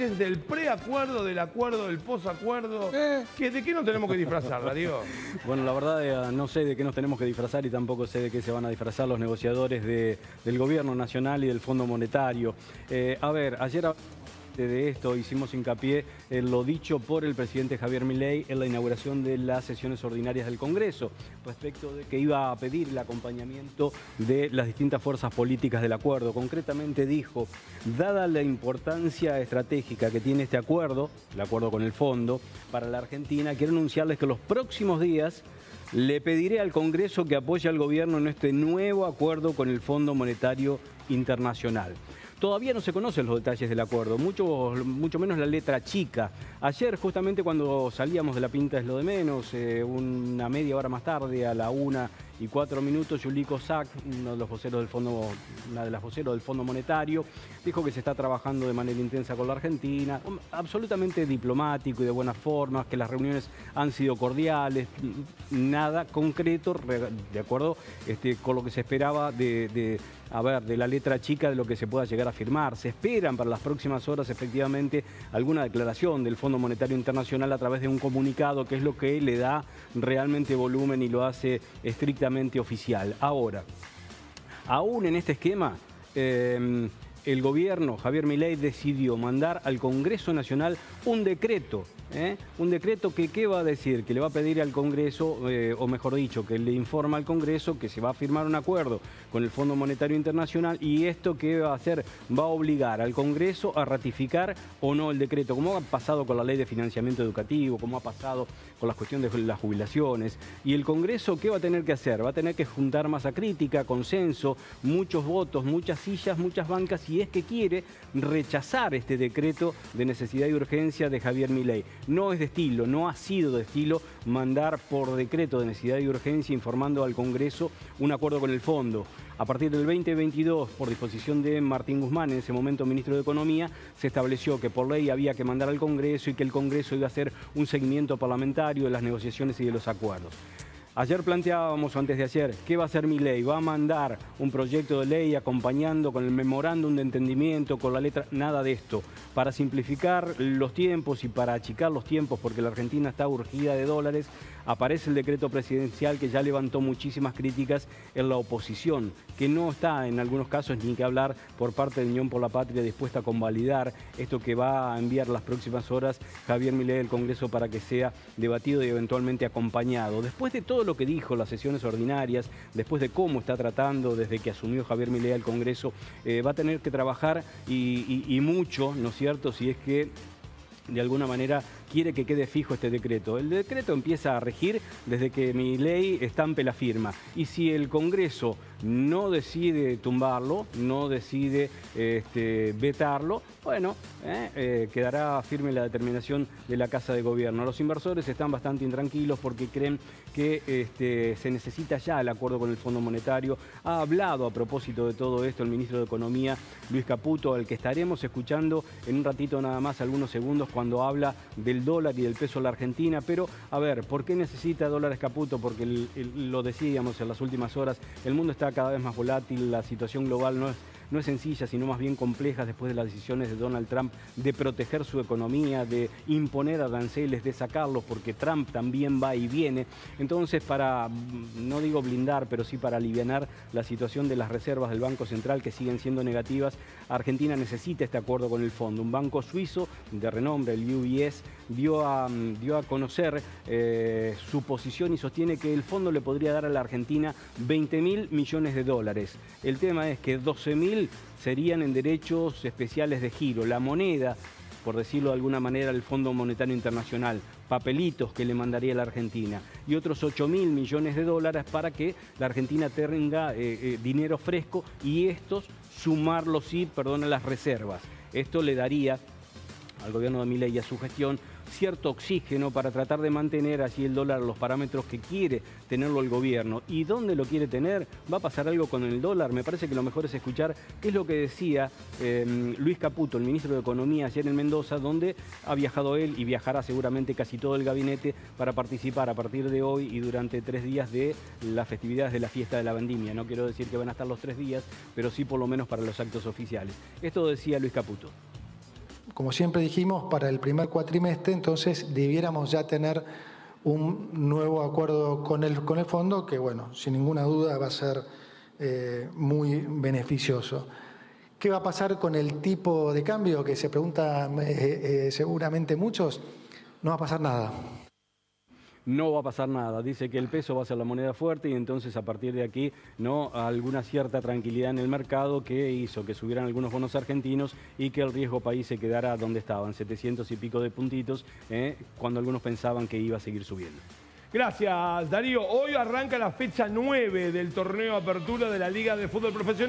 detalles del preacuerdo, del acuerdo, del posacuerdo. ¿De qué nos tenemos que disfrazar, Darío? Bueno, la verdad no sé de qué nos tenemos que disfrazar y tampoco sé de qué se van a disfrazar los negociadores del Gobierno Nacional y del Fondo Monetario. A ver, ayer de esto hicimos hincapié en lo dicho por el presidente Javier Milei en la inauguración de las sesiones ordinarias del Congreso, respecto de que iba a pedir el acompañamiento de las distintas fuerzas políticas del acuerdo. Concretamente dijo, dada la importancia estratégica que tiene este acuerdo, el acuerdo con el fondo, para la Argentina, quiero anunciarles que los próximos días le pediré al Congreso que apoye al gobierno en este nuevo acuerdo con el Fondo Monetario Internacional. Todavía no se conocen los detalles del acuerdo, mucho menos la letra chica. Ayer, justamente cuando salíamos de la Pinta es lo de menos, una media hora más tarde, a la 1:04, Yuliko Sack, una de las voceros del Fondo Monetario, dijo que se está trabajando de manera intensa con la Argentina, absolutamente diplomático y de buenas formas, que las reuniones han sido cordiales, nada concreto, de acuerdo con lo que se esperaba de la letra chica de lo que se pueda llegar a firmar. Se esperan para las próximas horas efectivamente alguna declaración del Fondo Monetario Internacional a través de un comunicado, que es lo que le da realmente volumen y lo hace estrictamente oficial. Ahora, aún en este esquema, el gobierno, Javier Milei, decidió mandar al Congreso Nacional un decreto. Un decreto que, ¿qué va a decir? Que le va a pedir al Congreso, o mejor dicho, que le informa al Congreso que se va a firmar un acuerdo con el Fondo Monetario Internacional, y esto ¿qué va a hacer? Va a obligar al Congreso a ratificar o no el decreto, como ha pasado con la Ley de Financiamiento Educativo, como ha pasado con las cuestiones de las jubilaciones. Y el Congreso, ¿qué va a tener que hacer? Va a tener que juntar masa crítica, consenso, muchos votos, muchas sillas, muchas bancas, si es que quiere rechazar este decreto de necesidad y urgencia de Javier Milei. No es de estilo, no ha sido de estilo mandar por decreto de necesidad y urgencia informando al Congreso un acuerdo con el fondo. A partir del 2022, por disposición de Martín Guzmán, en ese momento ministro de Economía, se estableció que por ley había que mandar al Congreso y que el Congreso iba a hacer un seguimiento parlamentario de las negociaciones y de los acuerdos. Ayer planteábamos, antes de ayer, ¿qué va a hacer Milei? ¿Va a mandar un proyecto de ley acompañando con el memorándum de entendimiento, con la letra? Nada de esto. Para simplificar los tiempos y para achicar los tiempos, porque la Argentina está urgida de dólares, aparece el decreto presidencial que ya levantó muchísimas críticas en la oposición, que no está en algunos casos ni que hablar por parte de Unión por la Patria dispuesta a convalidar esto que va a enviar las próximas horas Javier Milei al Congreso para que sea debatido y eventualmente acompañado. Después de todo lo que dijo las sesiones ordinarias, después de cómo está tratando desde que asumió Javier Milei al Congreso, va a tener que trabajar y mucho, ¿no es cierto?, si es que de alguna manera quiere que quede fijo este decreto. El decreto empieza a regir desde que Milei estampe la firma. Y si el Congreso no decide tumbarlo, no decide vetarlo, bueno, quedará firme la determinación de la Casa de Gobierno. Los inversores están bastante intranquilos porque creen que se necesita ya el acuerdo con el Fondo Monetario. Ha hablado a propósito de todo esto el ministro de Economía, Luis Caputo, al que estaremos escuchando en un ratito nada más, algunos segundos, cuando habla del dólar y del peso a la Argentina. Pero, a ver, ¿por qué necesita dólares Caputo? Porque lo decíamos en las últimas horas, el mundo está cada vez más volátil, la situación global no es sencilla, sino más bien compleja después de las decisiones de Donald Trump de proteger su economía, de imponer aranceles, de sacarlos, porque Trump también va y viene. Entonces, para, no digo blindar, pero sí para alivianar la situación de las reservas del Banco Central, que siguen siendo negativas, Argentina necesita este acuerdo con el fondo. Un banco suizo de renombre, el UBS, dio a conocer su posición y sostiene que el fondo le podría dar a la Argentina 20.000 millones de dólares. El tema es que 12.000 serían en derechos especiales de giro. La moneda, por decirlo de alguna manera, el Fondo Monetario Internacional, papelitos que le mandaría a la Argentina, y otros 8.000 millones de dólares para que la Argentina tenga dinero fresco y estos sumarlos, a las reservas. Esto le daría al gobierno de Milei y a su gestión cierto oxígeno para tratar de mantener allí el dólar a los parámetros que quiere tenerlo el gobierno. ¿Y dónde lo quiere tener? ¿Va a pasar algo con el dólar? Me parece que lo mejor es escuchar qué es lo que decía Luis Caputo, el ministro de Economía, ayer en Mendoza, donde ha viajado él y viajará seguramente casi todo el gabinete para participar a partir de hoy y durante 3 días de las festividades de la fiesta de la vendimia. No quiero decir que van a estar los 3 días, pero sí por lo menos para los actos oficiales. Esto decía Luis Caputo. como siempre dijimos, para el primer cuatrimestre, entonces debiéramos ya tener un nuevo acuerdo con el fondo que, bueno, sin ninguna duda va a ser muy beneficioso. ¿Qué va a pasar con el tipo de cambio? Que se preguntan seguramente muchos. No va a pasar nada. No va a pasar nada. Dice que el peso va a ser la moneda fuerte y entonces a partir de aquí alguna cierta tranquilidad en el mercado que hizo que subieran algunos bonos argentinos y que el riesgo país se quedara donde estaban, 700 y pico de puntitos, cuando algunos pensaban que iba a seguir subiendo. Gracias, Darío. Hoy arranca la fecha 9 del torneo Apertura de la Liga de Fútbol Profesional.